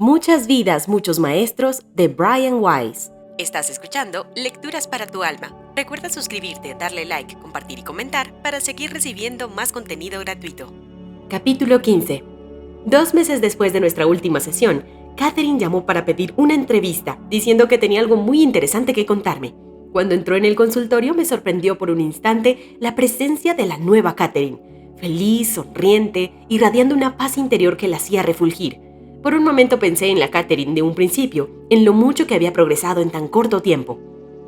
Muchas vidas, muchos maestros, de Brian Weiss. Estás escuchando Lecturas para tu alma. Recuerda suscribirte, darle like, compartir y comentar para seguir recibiendo más contenido gratuito. Capítulo 15. 2 meses después de nuestra última sesión, Catherine llamó para pedir una entrevista, diciendo que tenía algo muy interesante que contarme. Cuando entró en el consultorio me sorprendió por un instante la presencia de la nueva Catherine, feliz, sonriente, irradiando una paz interior que la hacía refulgir. Por un momento pensé en la Catherine de un principio, en lo mucho que había progresado en tan corto tiempo.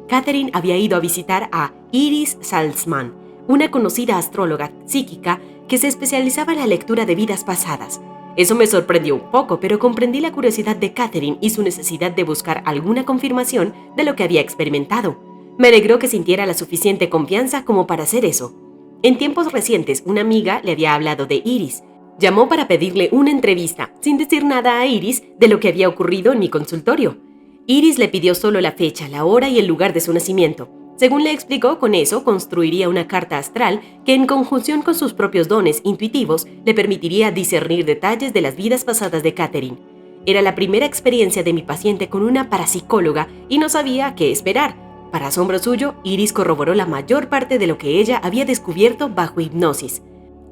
Catherine había ido a visitar a Iris Salzman, una conocida astróloga psíquica que se especializaba en la lectura de vidas pasadas. Eso me sorprendió un poco, pero comprendí la curiosidad de Catherine y su necesidad de buscar alguna confirmación de lo que había experimentado. Me alegró que sintiera la suficiente confianza como para hacer eso. En tiempos recientes, una amiga le había hablado de Iris. Llamó para pedirle una entrevista, sin decir nada a Iris de lo que había ocurrido en mi consultorio. Iris le pidió solo la fecha, la hora y el lugar de su nacimiento. Según le explicó, con eso construiría una carta astral que, en conjunción con sus propios dones intuitivos, le permitiría discernir detalles de las vidas pasadas de Catherine. Era la primera experiencia de mi paciente con una parapsicóloga y no sabía qué esperar. Para asombro suyo, Iris corroboró la mayor parte de lo que ella había descubierto bajo hipnosis.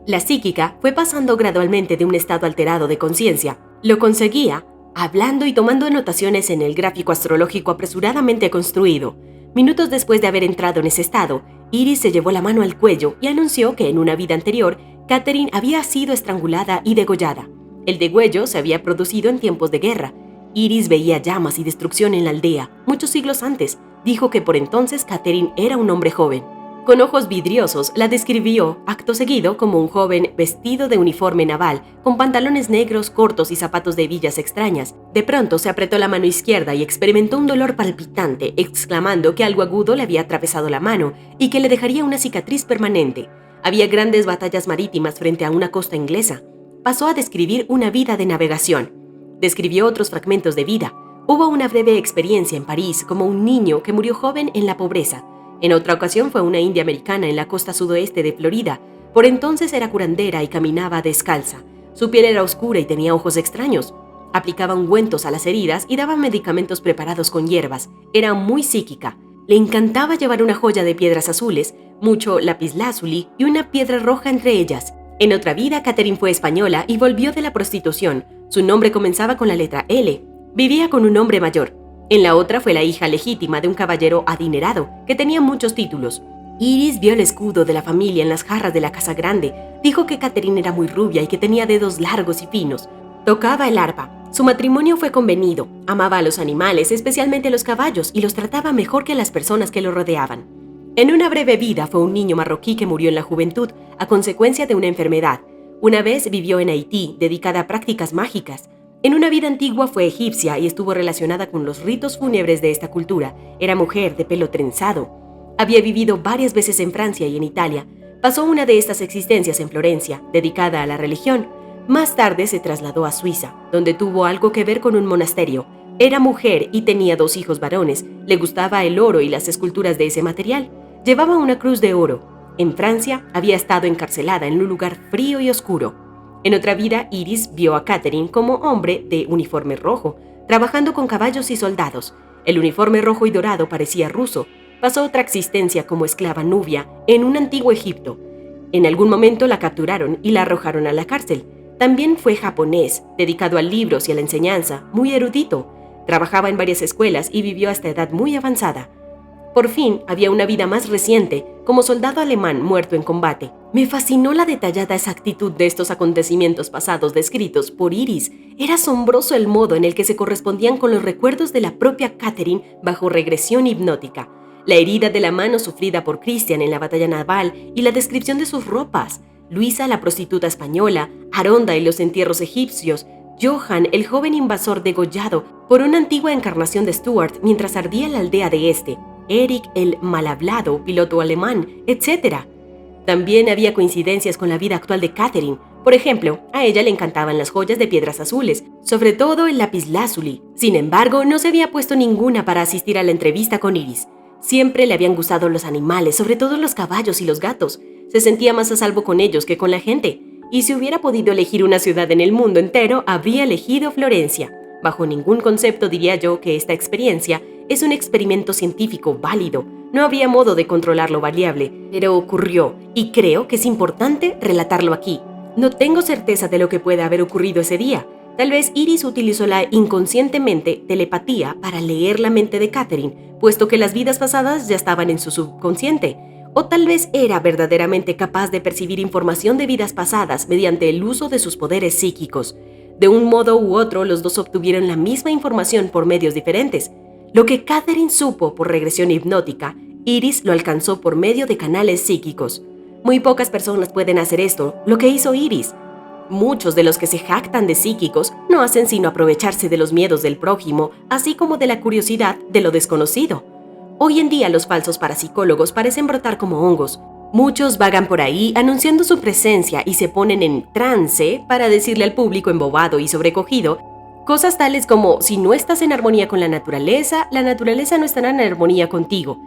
La psíquica fue pasando gradualmente de un estado alterado de conciencia. Lo conseguía hablando y tomando anotaciones en el gráfico astrológico apresuradamente construido. Minutos después de haber entrado en ese estado, Iris se llevó la mano al cuello y anunció que en una vida anterior, Catherine había sido estrangulada y degollada. El degüello se había producido en tiempos de guerra. Iris veía llamas y destrucción en la aldea, muchos siglos antes. Dijo que por entonces Catherine era un hombre joven. Con ojos vidriosos, la describió, acto seguido, como un joven vestido de uniforme naval, con pantalones negros cortos y zapatos de hebillas extrañas. De pronto se apretó la mano izquierda y experimentó un dolor palpitante, exclamando que algo agudo le había atravesado la mano y que le dejaría una cicatriz permanente. Había grandes batallas marítimas frente a una costa inglesa. Pasó a describir una vida de navegación. Describió otros fragmentos de vida. Hubo una breve experiencia en París como un niño que murió joven en la pobreza. En otra ocasión fue una india americana en la costa sudoeste de Florida. Por entonces era curandera y caminaba descalza. Su piel era oscura y tenía ojos extraños. Aplicaba ungüentos a las heridas y daba medicamentos preparados con hierbas. Era muy psíquica. Le encantaba llevar una joya de piedras azules, mucho lapislázuli y una piedra roja entre ellas. En otra vida, Catherine fue española y volvió de la prostitución. Su nombre comenzaba con la letra L. Vivía con un hombre mayor. En la otra fue la hija legítima de un caballero adinerado, que tenía muchos títulos. Iris vio el escudo de la familia en las jarras de la casa grande. Dijo que Catherine era muy rubia y que tenía dedos largos y finos. Tocaba el arpa. Su matrimonio fue convenido. Amaba a los animales, especialmente a los caballos, y los trataba mejor que a las personas que lo rodeaban. En una breve vida fue un niño marroquí que murió en la juventud a consecuencia de una enfermedad. Una vez vivió en Haití, dedicada a prácticas mágicas. En una vida antigua fue egipcia y estuvo relacionada con los ritos fúnebres de esta cultura. Era mujer de pelo trenzado. Había vivido varias veces en Francia y en Italia. Pasó una de estas existencias en Florencia, dedicada a la religión. Más tarde se trasladó a Suiza, donde tuvo algo que ver con un monasterio. Era mujer y tenía 2 hijos varones. Le gustaba el oro y las esculturas de ese material. Llevaba una cruz de oro. En Francia había estado encarcelada en un lugar frío y oscuro. En otra vida, Iris vio a Catherine como hombre de uniforme rojo, trabajando con caballos y soldados. El uniforme rojo y dorado parecía ruso. Pasó otra existencia como esclava nubia en un antiguo Egipto. En algún momento la capturaron y la arrojaron a la cárcel. También fue japonés, dedicado a libros y a la enseñanza, muy erudito. Trabajaba en varias escuelas y vivió hasta edad muy avanzada. Por fin, había una vida más reciente, como soldado alemán muerto en combate. Me fascinó la detallada exactitud de estos acontecimientos pasados descritos por Iris. Era asombroso el modo en el que se correspondían con los recuerdos de la propia Catherine bajo regresión hipnótica. La herida de la mano sufrida por Christian en la batalla naval y la descripción de sus ropas. Luisa, la prostituta española, Aronda y los entierros egipcios, Johann, el joven invasor degollado por una antigua encarnación de Stuart mientras ardía la aldea de este, Eric el mal hablado, piloto alemán, etc. También había coincidencias con la vida actual de Catherine. Por ejemplo, a ella le encantaban las joyas de piedras azules, sobre todo el lapislázuli. Sin embargo, no se había puesto ninguna para asistir a la entrevista con Iris. Siempre le habían gustado los animales, sobre todo los caballos y los gatos. Se sentía más a salvo con ellos que con la gente. Y si hubiera podido elegir una ciudad en el mundo entero, habría elegido Florencia. Bajo ningún concepto diría yo que esta experiencia es un experimento científico válido. No habría modo de controlar lo variable, pero ocurrió y creo que es importante relatarlo aquí. No tengo certeza de lo que puede haber ocurrido ese día. Tal vez Iris utilizó la inconscientemente telepatía para leer la mente de Catherine, puesto que las vidas pasadas ya estaban en su subconsciente. O tal vez era verdaderamente capaz de percibir información de vidas pasadas mediante el uso de sus poderes psíquicos. De un modo u otro, los dos obtuvieron la misma información por medios diferentes. Lo que Catherine supo por regresión hipnótica, Iris lo alcanzó por medio de canales psíquicos. Muy pocas personas pueden hacer esto, lo que hizo Iris. Muchos de los que se jactan de psíquicos no hacen sino aprovecharse de los miedos del prójimo, así como de la curiosidad de lo desconocido. Hoy en día los falsos parapsicólogos parecen brotar como hongos. Muchos vagan por ahí anunciando su presencia y se ponen en trance para decirle al público embobado y sobrecogido cosas tales como: si no estás en armonía con la naturaleza no estará en armonía contigo.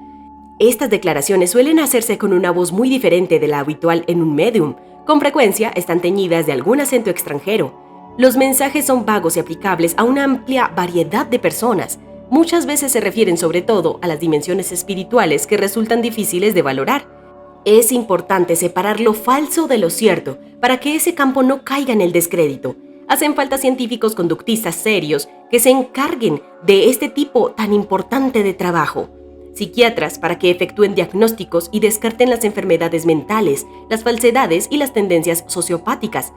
Estas declaraciones suelen hacerse con una voz muy diferente de la habitual en un medium. Con frecuencia están teñidas de algún acento extranjero. Los mensajes son vagos y aplicables a una amplia variedad de personas. Muchas veces se refieren sobre todo a las dimensiones espirituales que resultan difíciles de valorar. Es importante separar lo falso de lo cierto para que ese campo no caiga en el descrédito. Hacen falta científicos conductistas serios que se encarguen de este tipo tan importante de trabajo. Psiquiatras para que efectúen diagnósticos y descarten las enfermedades mentales, las falsedades y las tendencias sociopáticas.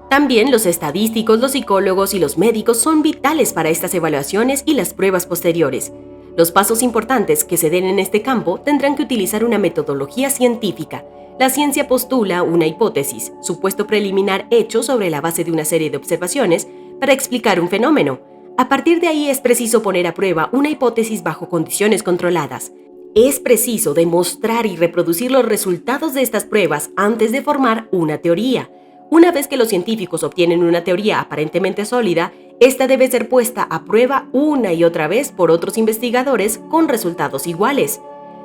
También los estadísticos, los psicólogos y los médicos son vitales para estas evaluaciones y las pruebas posteriores. Los pasos importantes que se den en este campo tendrán que utilizar una metodología científica. La ciencia postula una hipótesis, supuesto preliminar hecho sobre la base de una serie de observaciones para explicar un fenómeno. A partir de ahí es preciso poner a prueba una hipótesis bajo condiciones controladas. Es preciso demostrar y reproducir los resultados de estas pruebas antes de formar una teoría. Una vez que los científicos obtienen una teoría aparentemente sólida, esta debe ser puesta a prueba una y otra vez por otros investigadores con resultados iguales.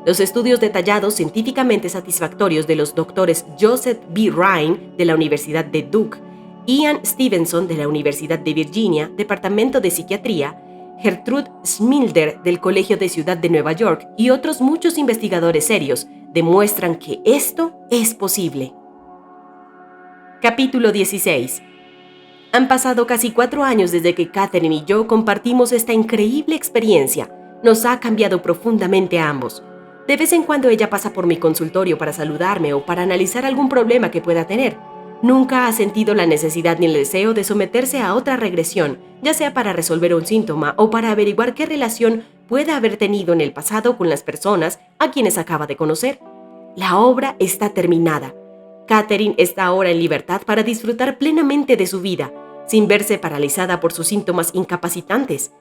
Los estudios detallados científicamente satisfactorios de los doctores Joseph B. Ryan de la Universidad de Duke, Ian Stevenson de la Universidad de Virginia, Departamento de Psiquiatría, Gertrude Schmilder del Colegio de Ciudad de Nueva York y otros muchos investigadores serios demuestran que esto es posible. Capítulo 16. Han pasado casi 4 años desde que Catherine y yo compartimos esta increíble experiencia. Nos ha cambiado profundamente a ambos. De vez en cuando ella pasa por mi consultorio para saludarme o para analizar algún problema que pueda tener. Nunca ha sentido la necesidad ni el deseo de someterse a otra regresión, ya sea para resolver un síntoma o para averiguar qué relación pueda haber tenido en el pasado con las personas a quienes acaba de conocer. La obra está terminada. Catherine está ahora en libertad para disfrutar plenamente de su vida, sin verse paralizada por sus síntomas incapacitantes.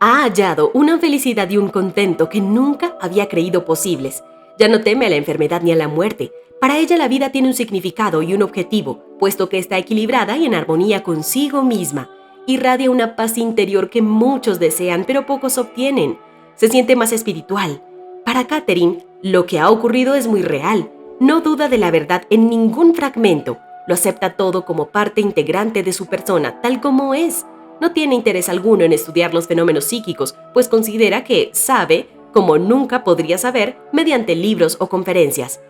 Ha hallado una felicidad y un contento que nunca había creído posibles. Ya no teme a la enfermedad ni a la muerte. Para ella la vida tiene un significado y un objetivo, puesto que está equilibrada y en armonía consigo misma. Irradia una paz interior que muchos desean, pero pocos obtienen. Se siente más espiritual. Para Catherine, lo que ha ocurrido es muy real. No duda de la verdad en ningún fragmento. Lo acepta todo como parte integrante de su persona, tal como es. No tiene interés alguno en estudiar los fenómenos psíquicos, pues considera que sabe, como nunca podría saber, mediante libros o conferencias.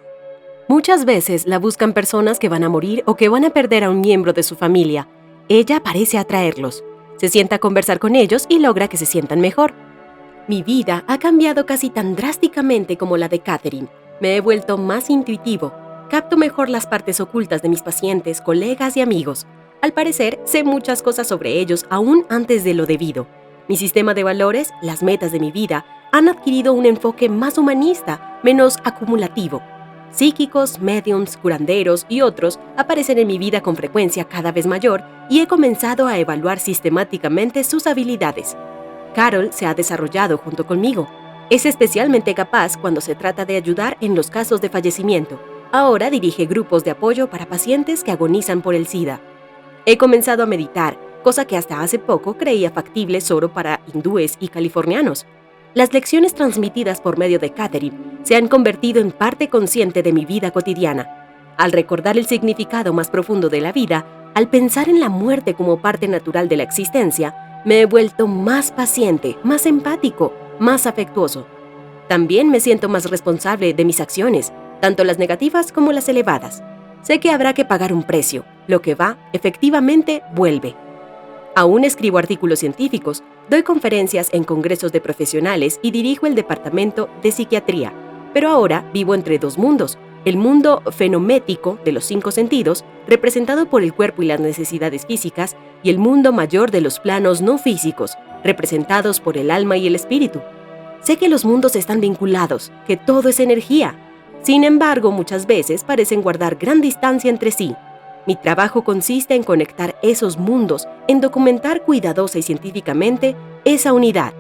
Muchas veces la buscan personas que van a morir o que van a perder a un miembro de su familia. Ella parece atraerlos. Se sienta a conversar con ellos y logra que se sientan mejor. Mi vida ha cambiado casi tan drásticamente como la de Catherine. Me he vuelto más intuitivo. Capto mejor las partes ocultas de mis pacientes, colegas y amigos. Al parecer, sé muchas cosas sobre ellos aún antes de lo debido. Mi sistema de valores, las metas de mi vida, han adquirido un enfoque más humanista, menos acumulativo. Psíquicos, médiums, curanderos y otros aparecen en mi vida con frecuencia cada vez mayor y he comenzado a evaluar sistemáticamente sus habilidades. Carol se ha desarrollado junto conmigo. Es especialmente capaz cuando se trata de ayudar en los casos de fallecimiento. Ahora dirige grupos de apoyo para pacientes que agonizan por el SIDA. He comenzado a meditar, cosa que hasta hace poco creía factible solo para hindúes y californianos. Las lecciones transmitidas por medio de Catherine se han convertido en parte consciente de mi vida cotidiana. Al recordar el significado más profundo de la vida, al pensar en la muerte como parte natural de la existencia, Me he vuelto más paciente, más empático, más afectuoso. También me siento más responsable de mis acciones, tanto las negativas como las elevadas. Sé que habrá que pagar un precio. Lo que va, efectivamente, vuelve. Aún escribo artículos científicos, doy conferencias en congresos de profesionales y dirijo el departamento de psiquiatría. Pero ahora vivo entre dos mundos: el mundo fenométrico de los 5 sentidos, representado por el cuerpo y las necesidades físicas, y el mundo mayor de los planos no físicos, representados por el alma y el espíritu. Sé que los mundos están vinculados, que todo es energía. Sin embargo, muchas veces parecen guardar gran distancia entre sí. Mi trabajo consiste en conectar esos mundos, en documentar cuidadosa y científicamente esa unidad.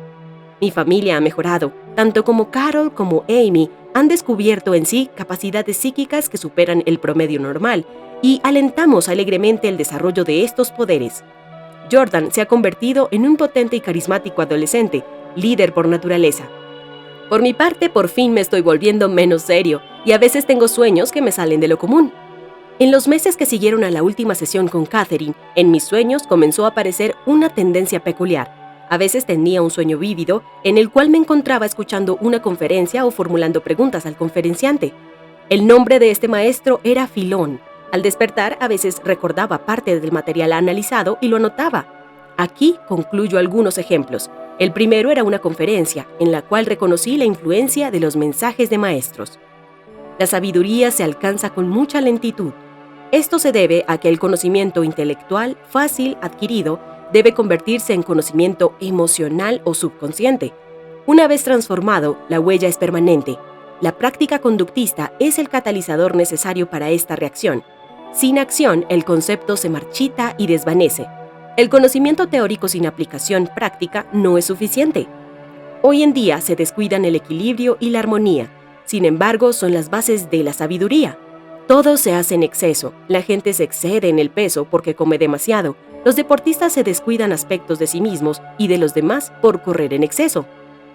Mi familia ha mejorado, tanto como Carol como Amy han descubierto en sí capacidades psíquicas que superan el promedio normal, y alentamos alegremente el desarrollo de estos poderes. Jordan se ha convertido en un potente y carismático adolescente, líder por naturaleza. Por mi parte, por fin me estoy volviendo menos serio, y a veces tengo sueños que me salen de lo común. En los meses que siguieron a la última sesión con Catherine, en mis sueños comenzó a aparecer una tendencia peculiar. A veces tenía un sueño vívido en el cual me encontraba escuchando una conferencia o formulando preguntas al conferenciante. El nombre de este maestro era Filón. Al despertar, a veces recordaba parte del material analizado y lo anotaba. Aquí concluyo algunos ejemplos. El primero era una conferencia en la cual reconocí la influencia de los mensajes de maestros. La sabiduría se alcanza con mucha lentitud. Esto se debe a que el conocimiento intelectual fácil adquirido debe convertirse en conocimiento emocional o subconsciente. Una vez transformado, la huella es permanente. La práctica conductista es el catalizador necesario para esta reacción. Sin acción, el concepto se marchita y desvanece. El conocimiento teórico sin aplicación práctica no es suficiente. Hoy en día se descuidan el equilibrio y la armonía. Sin embargo, son las bases de la sabiduría. Todo se hace en exceso. La gente se excede en el peso porque come demasiado. Los deportistas se descuidan aspectos de sí mismos y de los demás por correr en exceso.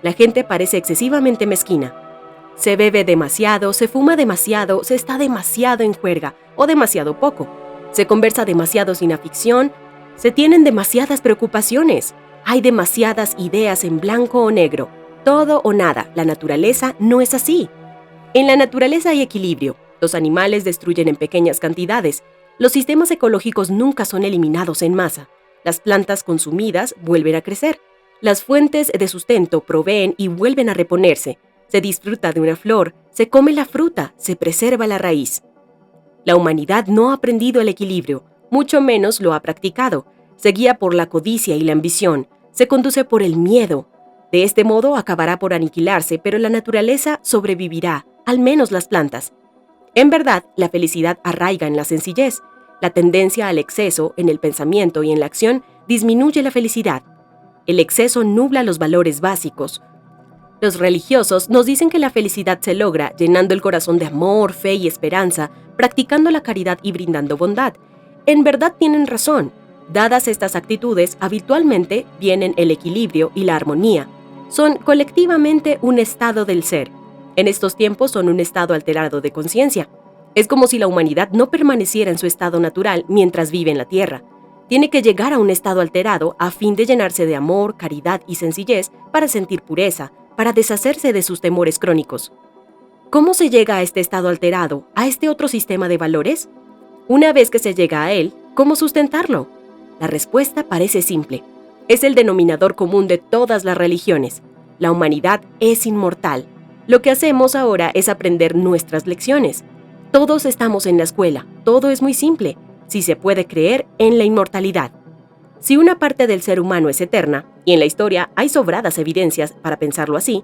La gente parece excesivamente mezquina. Se bebe demasiado, se fuma demasiado, se está demasiado en juerga o demasiado poco. Se conversa demasiado sin afición, se tienen demasiadas preocupaciones. Hay demasiadas ideas en blanco o negro. Todo o nada. La naturaleza no es así. En la naturaleza hay equilibrio. Los animales destruyen en pequeñas cantidades. Los sistemas ecológicos nunca son eliminados en masa. Las plantas consumidas vuelven a crecer. Las fuentes de sustento proveen y vuelven a reponerse. Se disfruta de una flor, se come la fruta, se preserva la raíz. La humanidad no ha aprendido el equilibrio, mucho menos lo ha practicado. Se guía por la codicia y la ambición. Se conduce por el miedo. De este modo acabará por aniquilarse, pero la naturaleza sobrevivirá, al menos las plantas. En verdad, la felicidad arraiga en la sencillez. La tendencia al exceso en el pensamiento y en la acción disminuye la felicidad. El exceso nubla los valores básicos. Los religiosos nos dicen que la felicidad se logra llenando el corazón de amor, fe y esperanza, practicando la caridad y brindando bondad. En verdad tienen razón. Dadas estas actitudes, habitualmente vienen el equilibrio y la armonía. Son colectivamente un estado del ser. En estos tiempos son un estado alterado de conciencia. Es como si la humanidad no permaneciera en su estado natural mientras vive en la tierra. Tiene que llegar a un estado alterado a fin de llenarse de amor, caridad y sencillez para sentir pureza, para deshacerse de sus temores crónicos. ¿Cómo se llega a este estado alterado, a este otro sistema de valores? Una vez que se llega a él, ¿cómo sustentarlo? La respuesta parece simple. Es el denominador común de todas las religiones. La humanidad es inmortal. Lo que hacemos ahora es aprender nuestras lecciones. Todos estamos en la escuela. Todo es muy simple. Si se puede creer en la inmortalidad. Si una parte del ser humano es eterna, y en la historia hay sobradas evidencias para pensarlo así,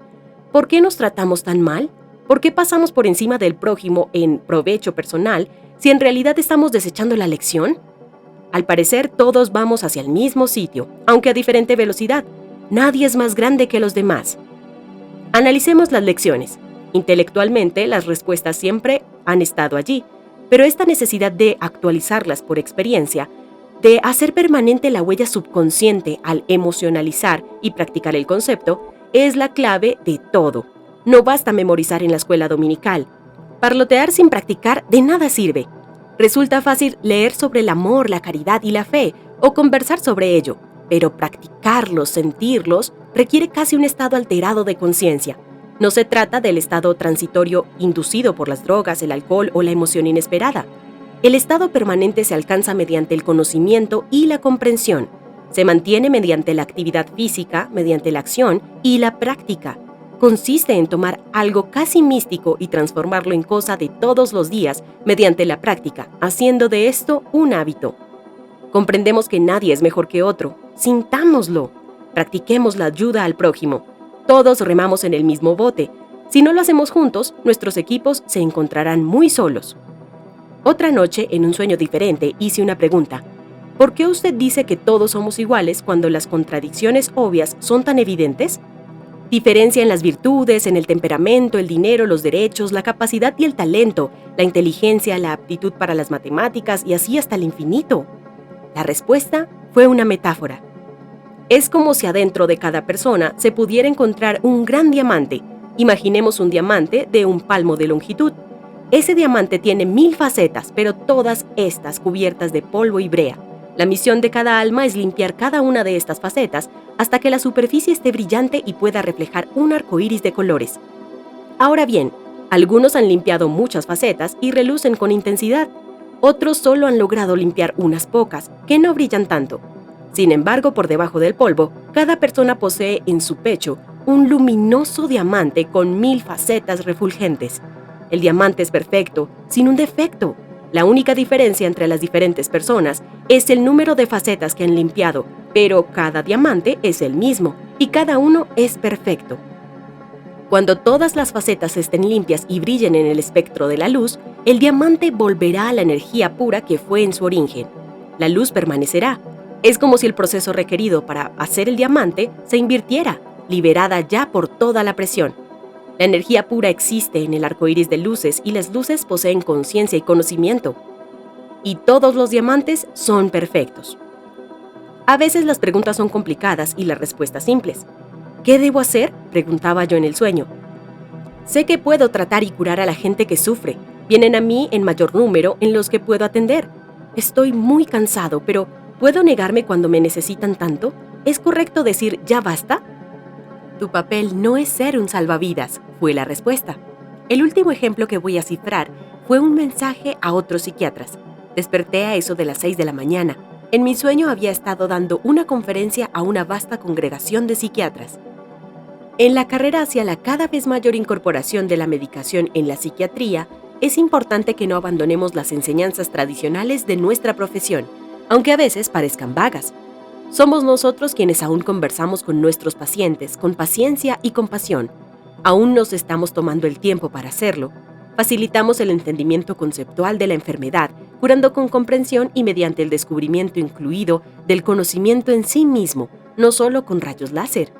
¿por qué nos tratamos tan mal? ¿Por qué pasamos por encima del prójimo en provecho personal si en realidad estamos desechando la lección? Al parecer, todos vamos hacia el mismo sitio, aunque a diferente velocidad. Nadie es más grande que los demás. Analicemos las lecciones. Intelectualmente, las respuestas siempre han estado allí, pero esta necesidad de actualizarlas por experiencia, de hacer permanente la huella subconsciente al emocionalizar y practicar el concepto, es la clave de todo. No basta memorizar en la escuela dominical. Parlotear sin practicar de nada sirve. Resulta fácil leer sobre el amor, la caridad y la fe, o conversar sobre ello. pero practicarlos, sentirlos, requiere casi un estado alterado de conciencia. No se trata del estado transitorio inducido por las drogas, el alcohol o la emoción inesperada. El estado permanente se alcanza mediante el conocimiento y la comprensión. Se mantiene mediante la actividad física, mediante la acción y la práctica. Consiste en tomar algo casi místico y transformarlo en cosa de todos los días mediante la práctica, haciendo de esto un hábito. Comprendemos que nadie es mejor que otro. Sintámoslo. Practiquemos la ayuda al prójimo. Todos remamos en el mismo bote. Si no lo hacemos juntos, nuestros equipos se encontrarán muy solos. Otra noche, en un sueño diferente, hice una pregunta. ¿Por qué usted dice que todos somos iguales cuando las contradicciones obvias son tan evidentes? Diferencia en las virtudes, en el temperamento, el dinero, los derechos, la capacidad y el talento, la inteligencia, la aptitud para las matemáticas y así hasta el infinito. La respuesta fue una metáfora. Es como si adentro de cada persona se pudiera encontrar un gran diamante. Imaginemos un diamante de un palmo de longitud. Ese diamante tiene 1000 facetas, pero todas estas cubiertas de polvo y brea. La misión de cada alma es limpiar cada una de estas facetas hasta que la superficie esté brillante y pueda reflejar un arco iris de colores. Ahora bien, algunos han limpiado muchas facetas y relucen con intensidad. Otros solo han logrado limpiar unas pocas, que no brillan tanto. Sin embargo, por debajo del polvo, cada persona posee en su pecho un luminoso diamante con 1000 facetas refulgentes. El diamante es perfecto, sin un defecto. La única diferencia entre las diferentes personas es el número de facetas que han limpiado, pero cada diamante es el mismo y cada uno es perfecto. Cuando todas las facetas estén limpias y brillen en el espectro de la luz, el diamante volverá a la energía pura que fue en su origen. La luz permanecerá. Es como si el proceso requerido para hacer el diamante se invirtiera, liberada ya por toda la presión. La energía pura existe en el arco iris de luces y las luces poseen conciencia y conocimiento. Y todos los diamantes son perfectos. A veces las preguntas son complicadas y las respuestas simples. ¿Qué debo hacer?, preguntaba yo en el sueño. Sé que puedo tratar y curar a la gente que sufre. Vienen a mí en mayor número en los que puedo atender. Estoy muy cansado, pero ¿puedo negarme cuando me necesitan tanto? ¿Es correcto decir ya basta? Tu papel no es ser un salvavidas, fue la respuesta. El último ejemplo que voy a cifrar fue un mensaje a otros psiquiatras. Desperté a eso de las 6 de la mañana. En mi sueño había estado dando una conferencia a una vasta congregación de psiquiatras. En la carrera hacia la cada vez mayor incorporación de la medicación en la psiquiatría, es importante que no abandonemos las enseñanzas tradicionales de nuestra profesión, aunque a veces parezcan vagas. Somos nosotros quienes aún conversamos con nuestros pacientes con paciencia y compasión. Aún nos estamos tomando el tiempo para hacerlo. Facilitamos el entendimiento conceptual de la enfermedad, curando con comprensión y mediante el descubrimiento incluido del conocimiento en sí mismo, no solo con rayos láser.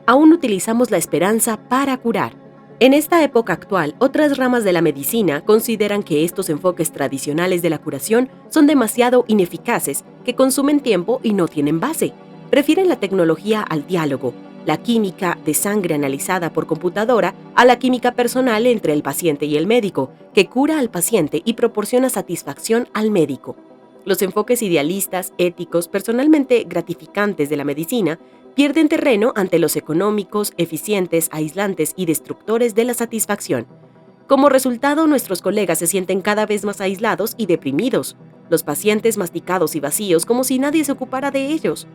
Aún utilizamos la esperanza para curar. En esta época actual, otras ramas de la medicina consideran que estos enfoques tradicionales de la curación son demasiado ineficaces, que consumen tiempo y no tienen base. Prefieren la tecnología al diálogo, la química de sangre analizada por computadora a la química personal entre el paciente y el médico, que cura al paciente y proporciona satisfacción al médico. Los enfoques idealistas, éticos, personalmente gratificantes de la medicina pierden terreno ante los económicos, eficientes, aislantes y destructores de la satisfacción. Como resultado, nuestros colegas se sienten cada vez más aislados y deprimidos, los pacientes masticados y vacíos como si nadie se ocupara de ellos.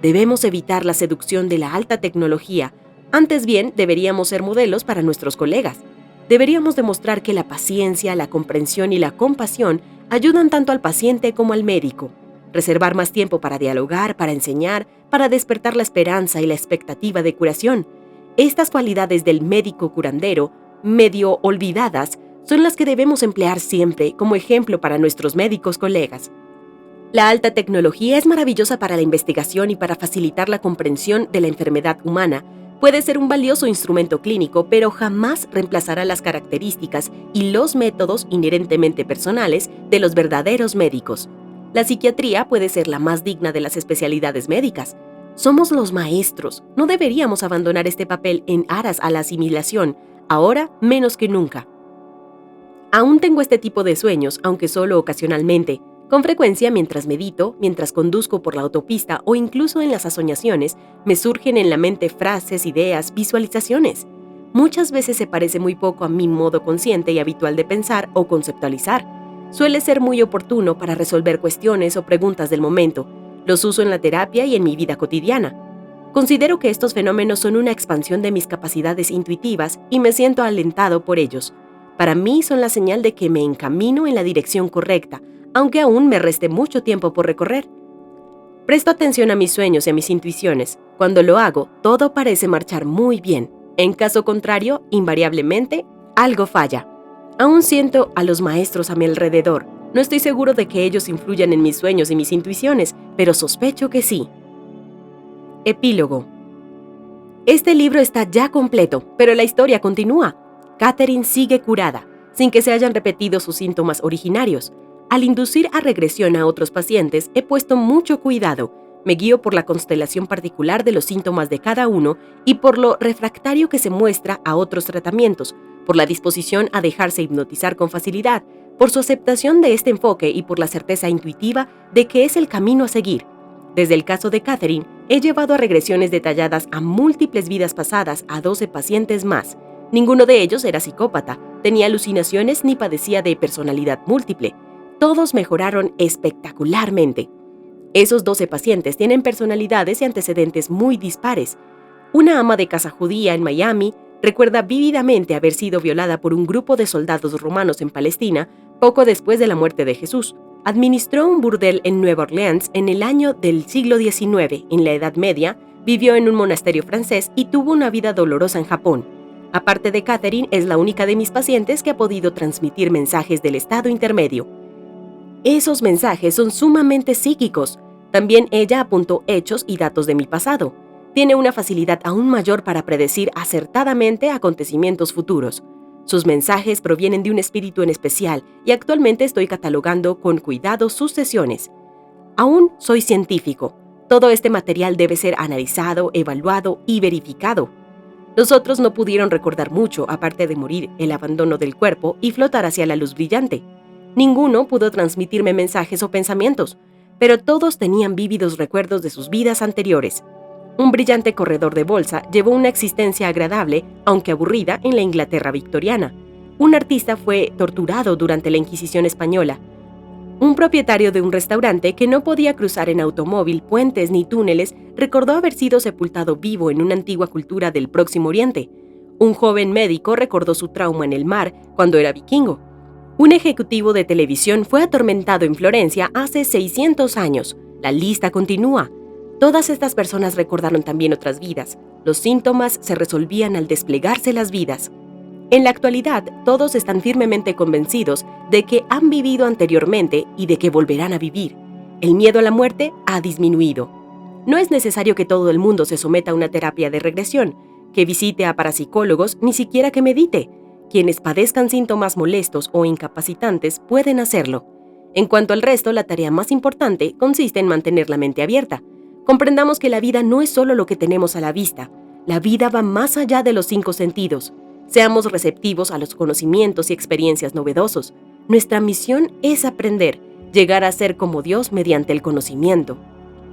Debemos evitar la seducción de la alta tecnología. Antes bien, deberíamos ser modelos para nuestros colegas. Deberíamos demostrar que la paciencia, la comprensión y la compasión ayudan tanto al paciente como al médico. Reservar más tiempo para dialogar, para enseñar, para despertar la esperanza y la expectativa de curación. Estas cualidades del médico curandero, medio olvidadas, son las que debemos emplear siempre como ejemplo para nuestros médicos colegas. La alta tecnología es maravillosa para la investigación y para facilitar la comprensión de la enfermedad humana. Puede ser un valioso instrumento clínico, pero jamás reemplazará las características y los métodos inherentemente personales de los verdaderos médicos. La psiquiatría puede ser la más digna de las especialidades médicas. Somos los maestros. No deberíamos abandonar este papel en aras a la asimilación, ahora menos que nunca. Aún tengo este tipo de sueños, aunque solo ocasionalmente. Con frecuencia, mientras medito, mientras conduzco por la autopista o incluso en las soñaciones, me surgen en la mente frases, ideas, visualizaciones. Muchas veces se parece muy poco a mi modo consciente y habitual de pensar o conceptualizar. Suele ser muy oportuno para resolver cuestiones o preguntas del momento. Los uso en la terapia y en mi vida cotidiana. Considero que estos fenómenos son una expansión de mis capacidades intuitivas y me siento alentado por ellos. Para mí son la señal de que me encamino en la dirección correcta, aunque aún me reste mucho tiempo por recorrer. Presto atención a mis sueños y a mis intuiciones. Cuando lo hago, todo parece marchar muy bien. En caso contrario, invariablemente, algo falla. Aún siento a los maestros a mi alrededor. No estoy seguro de que ellos influyan en mis sueños y mis intuiciones, pero sospecho que sí. Epílogo. Este libro está ya completo, pero la historia continúa. Catherine sigue curada, sin que se hayan repetido sus síntomas originarios. Al inducir a regresión a otros pacientes, he puesto mucho cuidado. Me guío por la constelación particular de los síntomas de cada uno y por lo refractario que se muestra a otros tratamientos, por la disposición a dejarse hipnotizar con facilidad, por su aceptación de este enfoque y por la certeza intuitiva de que es el camino a seguir. Desde el caso de Catherine, he llevado a regresiones detalladas a múltiples vidas pasadas a 12 pacientes más. Ninguno de ellos era psicópata, tenía alucinaciones ni padecía de personalidad múltiple. Todos mejoraron espectacularmente. Esos 12 pacientes tienen personalidades y antecedentes muy dispares. Una ama de casa judía en Miami recuerda vívidamente haber sido violada por un grupo de soldados romanos en Palestina poco después de la muerte de Jesús. Administró un burdel en Nueva Orleans en el año del siglo XIX, en la Edad Media, vivió en un monasterio francés y tuvo una vida dolorosa en Japón. Aparte de Catherine, es la única de mis pacientes que ha podido transmitir mensajes del estado intermedio. Esos mensajes son sumamente psíquicos. También ella apuntó hechos y datos de mi pasado. Tiene una facilidad aún mayor para predecir acertadamente acontecimientos futuros. Sus mensajes provienen de un espíritu en especial y actualmente estoy catalogando con cuidado sus sesiones. Aún soy científico. Todo este material debe ser analizado, evaluado y verificado. Los otros no pudieron recordar mucho, aparte de morir, el abandono del cuerpo y flotar hacia la luz brillante. Ninguno pudo transmitirme mensajes o pensamientos, pero todos tenían vívidos recuerdos de sus vidas anteriores. Un brillante corredor de bolsa llevó una existencia agradable, aunque aburrida, en la Inglaterra victoriana. Un artista fue torturado durante la Inquisición española. Un propietario de un restaurante que no podía cruzar en automóvil puentes ni túneles recordó haber sido sepultado vivo en una antigua cultura del Próximo Oriente. Un joven médico recordó su trauma en el mar cuando era vikingo. Un ejecutivo de televisión fue atormentado en Florencia hace 600 años. La lista continúa. Todas estas personas recordaron también otras vidas. Los síntomas se resolvían al desplegarse las vidas. En la actualidad, todos están firmemente convencidos de que han vivido anteriormente y de que volverán a vivir. El miedo a la muerte ha disminuido. No es necesario que todo el mundo se someta a una terapia de regresión, que visite a parapsicólogos, ni siquiera que medite. Quienes padezcan síntomas molestos o incapacitantes pueden hacerlo. En cuanto al resto, la tarea más importante consiste en mantener la mente abierta. Comprendamos que la vida no es solo lo que tenemos a la vista. La vida va más allá de los 5 sentidos. Seamos receptivos a los conocimientos y experiencias novedosos. Nuestra misión es aprender, llegar a ser como Dios mediante el conocimiento.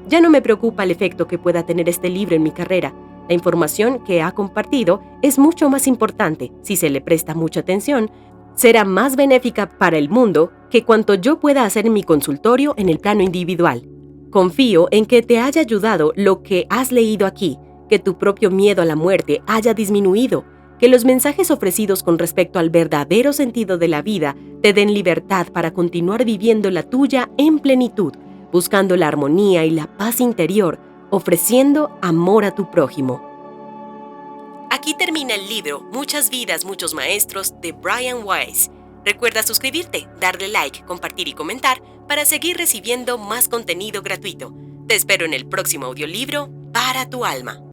Ya no me preocupa el efecto que pueda tener este libro en mi carrera. La información que ha compartido es mucho más importante. Si se le presta mucha atención, será más benéfica para el mundo que cuanto yo pueda hacer en mi consultorio en el plano individual. Confío en que te haya ayudado lo que has leído aquí, que tu propio miedo a la muerte haya disminuido, que los mensajes ofrecidos con respecto al verdadero sentido de la vida te den libertad para continuar viviendo la tuya en plenitud, buscando la armonía y la paz interior, ofreciendo amor a tu prójimo. Aquí termina el libro Muchas vidas, muchos maestros de Brian Weiss. Recuerda suscribirte, darle like, compartir y comentar para seguir recibiendo más contenido gratuito. Te espero en el próximo audiolibro para tu alma.